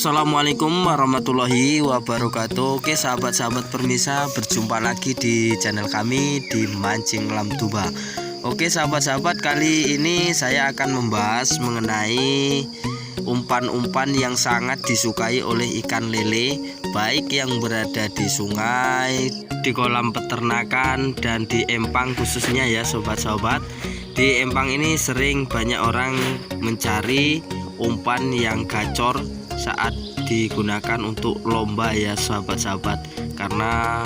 Assalamualaikum warahmatullahi wabarakatuh. Oke sahabat-sahabat permisa, berjumpa lagi di channel kami di Mancing Lamtuba. Oke sahabat-sahabat, kali ini saya akan membahas mengenai umpan-umpan yang sangat disukai oleh ikan lele, baik yang berada di sungai, di kolam peternakan, dan di empang khususnya ya sobat-sobat. Di empang ini sering banyak orang mencari umpan yang gacor saat digunakan untuk lomba ya sahabat-sahabat, karena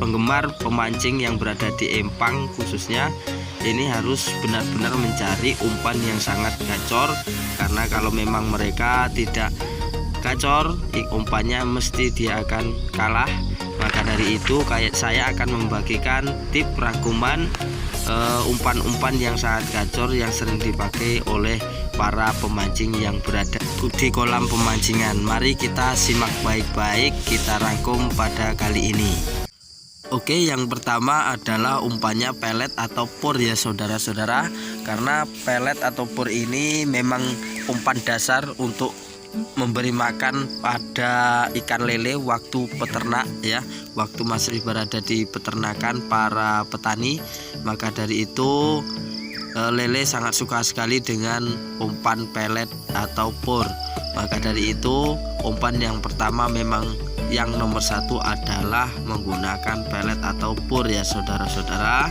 penggemar pemancing yang berada di empang khususnya ini harus benar-benar mencari umpan yang sangat gacor, karena kalau memang mereka tidak gacor umpannya mesti dia akan kalah. Maka dari itu saya akan membagikan tip rangkuman umpan-umpan yang sangat gacor yang sering dipakai oleh para pemancing yang berada di kolam pemancingan. Mari kita simak baik-baik, kita rangkum pada kali ini. Oke, yang pertama adalah umpannya pelet atau pur ya saudara-saudara, karena pelet atau pur ini memang umpan dasar untuk memberi makan pada ikan lele waktu peternak ya, waktu masih berada di peternakan para petani. Maka dari itu lele sangat suka sekali dengan umpan pelet atau pur. Maka dari itu umpan yang pertama memang yang nomor satu adalah menggunakan pelet atau pur ya saudara-saudara.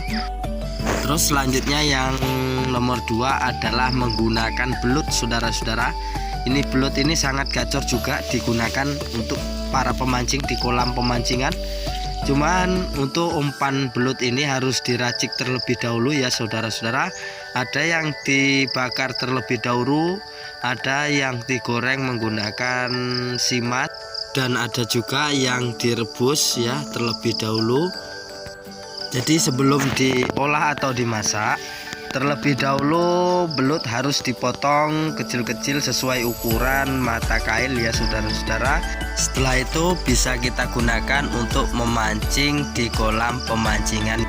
Terus selanjutnya yang nomor dua adalah menggunakan belut saudara-saudara. Ini belut ini sangat gacor juga digunakan untuk para pemancing di kolam pemancingan. Cuman untuk umpan belut ini harus diracik terlebih dahulu ya saudara-saudara. Ada yang dibakar terlebih dahulu, ada yang digoreng menggunakan simat, dan ada juga yang direbus ya terlebih dahulu. Jadi sebelum diolah atau dimasak, terlebih dahulu belut harus dipotong kecil-kecil sesuai ukuran mata kail ya saudara-saudara. Setelah itu bisa kita gunakan untuk memancing di kolam pemancingan.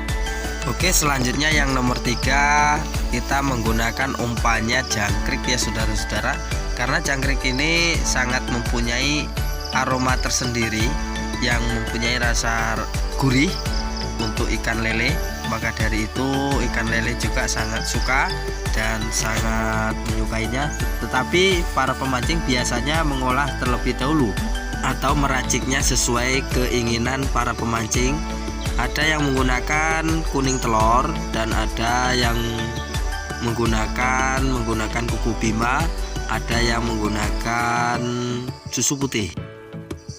Oke, selanjutnya yang nomor tiga, kita menggunakan umpannya jangkrik ya saudara-saudara, karena jangkrik ini sangat mempunyai aroma tersendiri yang mempunyai rasa gurih untuk ikan lele. Maka dari itu ikan lele juga sangat suka dan sangat menyukainya. Tetapi para pemancing biasanya mengolah terlebih dahulu atau meraciknya sesuai keinginan para pemancing. Ada yang menggunakan kuning telur dan ada yang menggunakan kuku bima, ada yang menggunakan susu putih.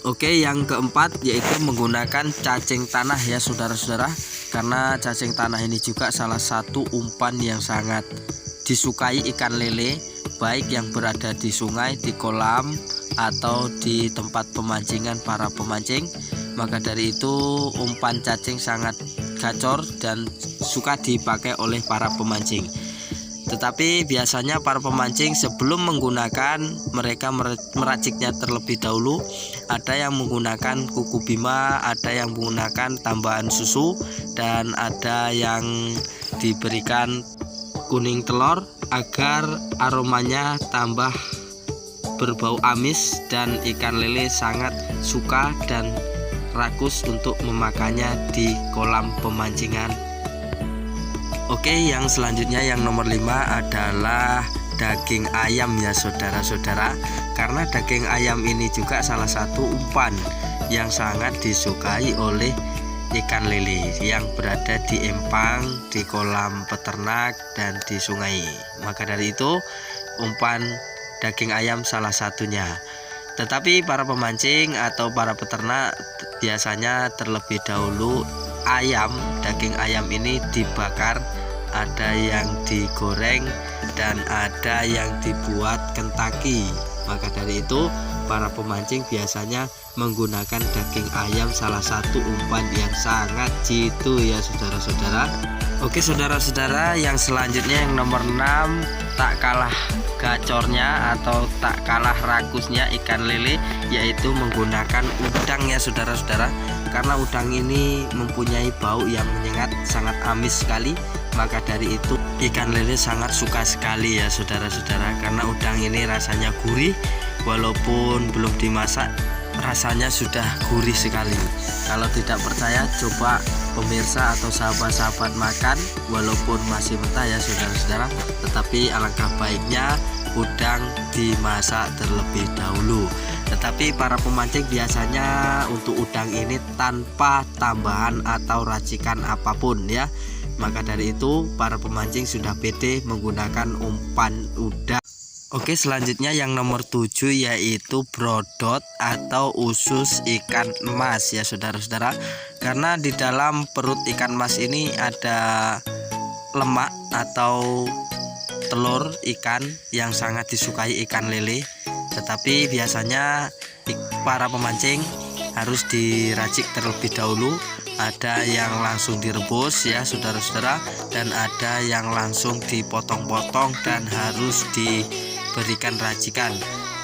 Oke, yang keempat yaitu menggunakan cacing tanah ya saudara-saudara, karena cacing tanah ini juga salah satu umpan yang sangat disukai ikan lele, baik yang berada di sungai, di kolam, atau di tempat pemancingan para pemancing. Maka dari itu umpan cacing sangat gacor dan suka dipakai oleh para pemancing. Tetapi biasanya para pemancing sebelum menggunakan mereka meraciknya terlebih dahulu. Ada yang menggunakan kuku bima, ada yang menggunakan tambahan susu, dan ada yang diberikan kuning telur agar aromanya tambah berbau amis, dan ikan lele sangat suka dan rakus untuk memakannya di kolam pemancingan. Oke, yang selanjutnya yang nomor 5 adalah daging ayam ya saudara-saudara, karena daging ayam ini juga salah satu umpan yang sangat disukai oleh ikan lele yang berada di empang, di kolam peternak, dan di sungai. Maka dari itu umpan daging ayam salah satunya. Tetapi para pemancing atau para peternak biasanya terlebih dahulu daging ayam ini dibakar, ada yang digoreng, dan ada yang dibuat Kentucky. Maka dari itu para pemancing biasanya menggunakan daging ayam, salah satu umpan yang sangat jitu ya saudara-saudara. Oke saudara-saudara, yang selanjutnya yang nomor 6, tak kalah gacornya atau tak kalah rakusnya ikan lele, yaitu menggunakan udang ya saudara-saudara. Karena udang ini mempunyai bau yang menyengat, sangat amis sekali. Maka dari itu ikan lele sangat suka sekali ya saudara-saudara, karena udang ini rasanya gurih, walaupun belum dimasak rasanya sudah gurih sekali. Kalau tidak percaya, coba pemirsa atau sahabat-sahabat makan walaupun masih mentah ya saudara-saudara, tetapi alangkah baiknya udang dimasak terlebih dahulu. Tetapi para pemancing biasanya untuk udang ini tanpa tambahan atau racikan apapun ya. Maka dari itu para pemancing sudah pede menggunakan umpan udang. Oke, selanjutnya yang nomor 7 yaitu brodot atau usus ikan emas ya saudara-saudara. Karena di dalam perut ikan emas ini ada lemak atau telur ikan yang sangat disukai ikan lele. Tetapi biasanya para pemancing harus diracik terlebih dahulu. Ada yang langsung direbus ya saudara-saudara, dan ada yang langsung dipotong-potong dan harus diberikan racikan.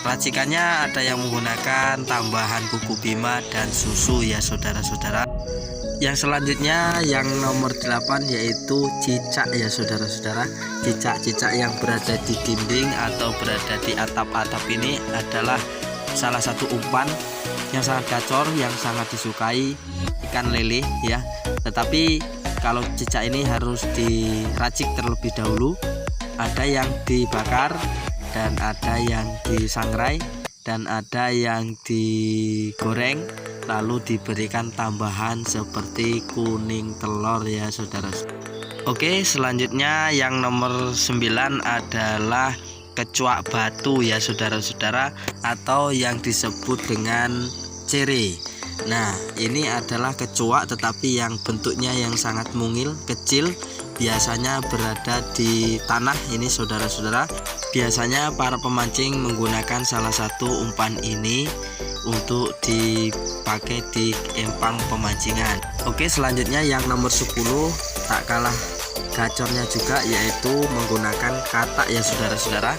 Racikannya ada yang menggunakan tambahan kuku bima dan susu ya saudara-saudara. Yang selanjutnya yang nomor 8 yaitu cicak ya saudara-saudara. Cicak-cicak yang berada di dinding atau berada di atap-atap ini adalah salah satu umpan yang sangat gacor, yang sangat disukai ikan lele ya. Tetapi kalau cicak ini harus diracik terlebih dahulu. Ada yang dibakar dan ada yang disangrai dan ada yang digoreng, lalu diberikan tambahan seperti kuning telur ya saudara. Oke, selanjutnya yang nomor 9 adalah kecuak batu ya saudara-saudara, atau yang disebut dengan cere. Nah, ini adalah kecuak tetapi yang bentuknya yang sangat mungil, kecil, biasanya berada di tanah ini saudara-saudara. Biasanya para pemancing menggunakan salah satu umpan ini untuk dipakai di empang pemancingan. Oke, selanjutnya yang nomor 10 tak kalah gacornya juga, yaitu menggunakan katak ya saudara-saudara.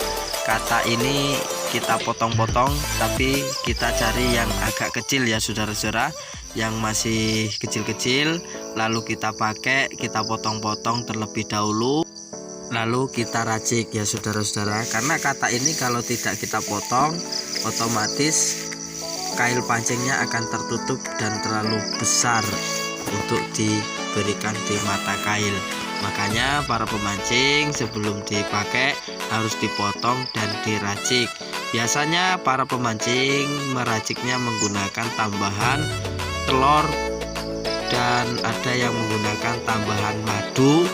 Katak ini kita potong-potong, tapi kita cari yang agak kecil ya saudara-saudara, yang masih kecil-kecil, lalu kita pakai, kita potong-potong terlebih dahulu, lalu kita racik ya saudara-saudara. Karena katak ini kalau tidak kita potong, otomatis kail pancingnya akan tertutup dan terlalu besar untuk diberikan di mata kail. Makanya para pemancing sebelum dipakai harus dipotong dan diracik. Biasanya para pemancing meraciknya menggunakan tambahan telur dan ada yang menggunakan tambahan madu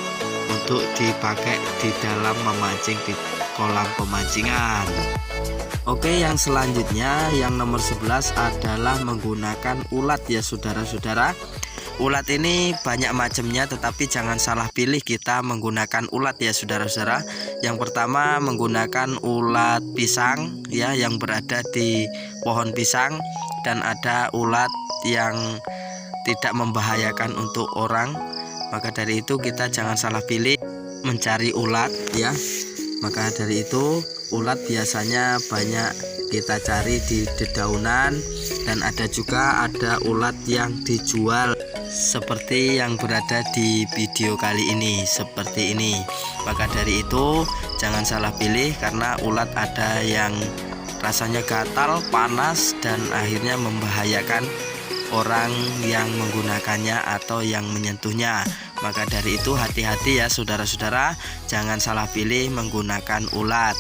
untuk dipakai di dalam memancing di kolam pemancingan. Oke, yang selanjutnya yang nomor 11 adalah menggunakan ulat ya saudara-saudara. Ulat ini banyak macamnya, tetapi jangan salah pilih kita menggunakan ulat ya saudara-saudara. Yang pertama menggunakan ulat pisang ya, yang berada di pohon pisang, dan ada ulat yang tidak membahayakan untuk orang. Maka dari itu kita jangan salah pilih mencari ulat ya. Maka dari itu ulat biasanya banyak kita cari di dedaunan, dan ada juga ulat yang dijual seperti yang berada di video kali ini, seperti ini. Maka dari itu jangan salah pilih, karena ulat ada yang rasanya gatal, panas, dan akhirnya membahayakan orang yang menggunakannya atau yang menyentuhnya. Maka dari itu hati-hati ya saudara-saudara, jangan salah pilih menggunakan ulat.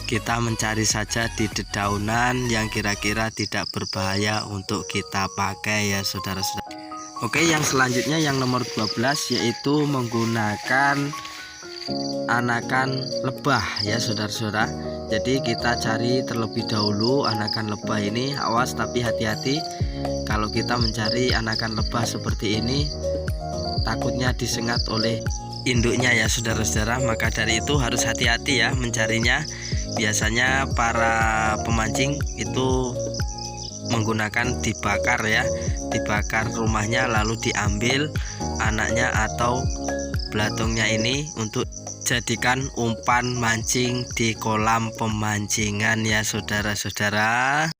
Kita mencari saja di dedaunan yang kira-kira tidak berbahaya untuk kita pakai ya saudara-saudara. Oke, yang selanjutnya yang nomor 12 yaitu menggunakan anakan lebah ya saudara-saudara. Jadi kita cari terlebih dahulu anakan lebah ini. Awas tapi hati-hati, kalau kita mencari anakan lebah seperti ini takutnya disengat oleh induknya ya saudara-saudara. Maka dari itu harus hati-hati ya mencarinya. Biasanya para pemancing itu menggunakan dibakar ya, dibakar rumahnya lalu diambil anaknya atau belatungnya ini untuk jadikan umpan mancing di kolam pemancingan ya saudara-saudara.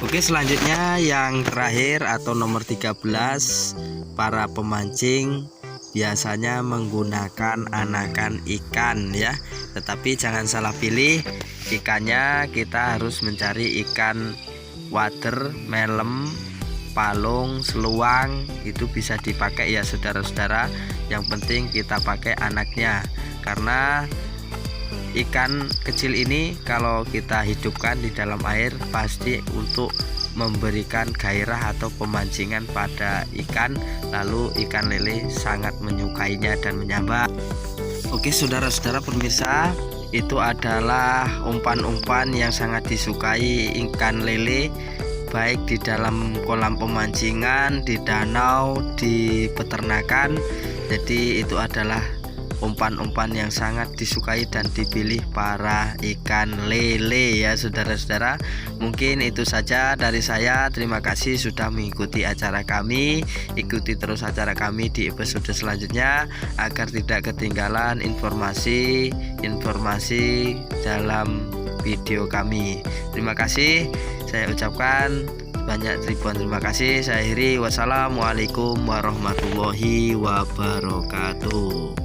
Oke, selanjutnya yang terakhir atau nomor 13, para pemancing biasanya menggunakan anakan ikan ya. Tetapi jangan salah pilih ikannya, kita harus mencari ikan wader, melem, palung, seluang, itu bisa dipakai ya saudara-saudara. Yang penting kita pakai anaknya, karena ikan kecil ini kalau kita hidupkan di dalam air pasti untuk memberikan gairah atau pemancingan pada ikan, lalu ikan lele sangat menyukainya dan menyambar. Oke saudara-saudara pemirsa, itu adalah umpan-umpan yang sangat disukai ikan lele, baik di dalam kolam pemancingan, di danau, di peternakan. Jadi itu adalah umpan-umpan yang sangat disukai dan dipilih para ikan lele ya saudara-saudara. Mungkin itu saja dari saya. Terima kasih sudah mengikuti acara kami. Ikuti terus acara kami di episode selanjutnya agar tidak ketinggalan informasi dalam video kami. Terima kasih. Saya ucapkan banyak ribuan terima kasih. Saya akhiri. Wassalamualaikum warahmatullahi wabarakatuh.